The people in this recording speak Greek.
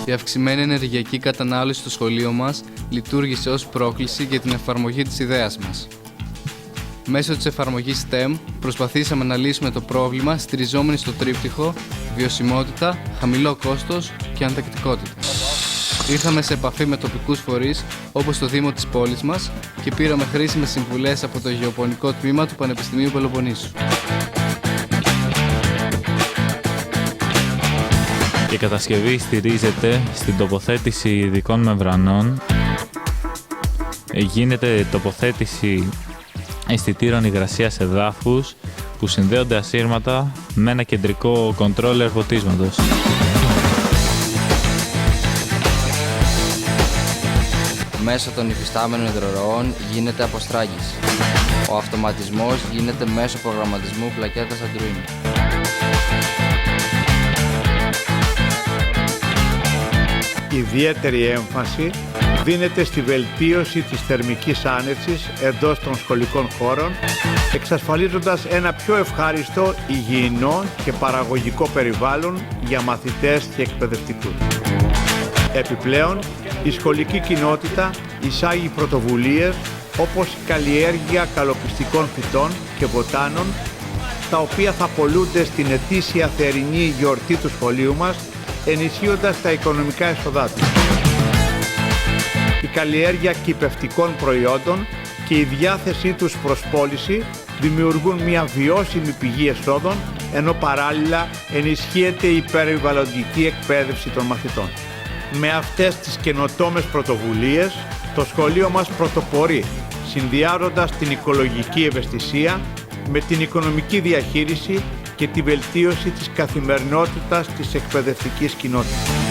Η αυξημένη ενεργειακή κατανάλωση στο σχολείο μας λειτουργήσε ως πρόκληση για την εφαρμογή της ιδέας μας. Μέσω της εφαρμογής STEM προσπαθήσαμε να λύσουμε το πρόβλημα στηριζόμενοι στο τρίπτυχο βιωσιμότητα, χαμηλό κόστος και ανθεκτικότητα. Ήρθαμε σε επαφή με τοπικούς φορείς όπως το Δήμο της πόλης μας και πήραμε χρήσιμες συμβουλές από το γεωπονικό τμήμα του Πανεπιστημίου Πελοποννήσου. Η κατασκευή στηρίζεται στην τοποθέτηση ειδικών μεμβρανών. Γίνεται τοποθέτηση αισθητήρων υγρασίας εδάφους που συνδέονται ασύρματα με ένα κεντρικό κοντρόλερ ποτίσματος. Μέσω των υφιστάμενων υδροροών γίνεται αποστράγγιση. Ο αυτοματισμός γίνεται μέσω προγραμματισμού πλακέτας Android. Ιδιαίτερη έμφαση δίνεται στη βελτίωση της θερμικής άνεσης εντός των σχολικών χώρων, εξασφαλίζοντας ένα πιο ευχάριστο, υγιεινό και παραγωγικό περιβάλλον για μαθητές και εκπαιδευτικούς. Επιπλέον, η σχολική κοινότητα εισάγει πρωτοβουλίες όπως η καλλιέργεια καλοπιστικών φυτών και βοτάνων, τα οποία θα πωλούνται στην ετήσια θερινή γιορτή του σχολείου μας, ενισχύοντας τα οικονομικά έσοδά του. Η καλλιέργεια κυπευτικών προϊόντων και η διάθεσή τους προς πώληση δημιουργούν μια βιώσιμη πηγή εσόδων, ενώ παράλληλα ενισχύεται η περιβαλλοντική εκπαίδευση των μαθητών. Με αυτές τις καινοτόμες πρωτοβουλίες, το σχολείο μας πρωτοπορεί, συνδυάζοντας την οικολογική ευαισθησία με την οικονομική διαχείριση και τη βελτίωση της καθημερινότητας της εκπαιδευτικής κοινότητας.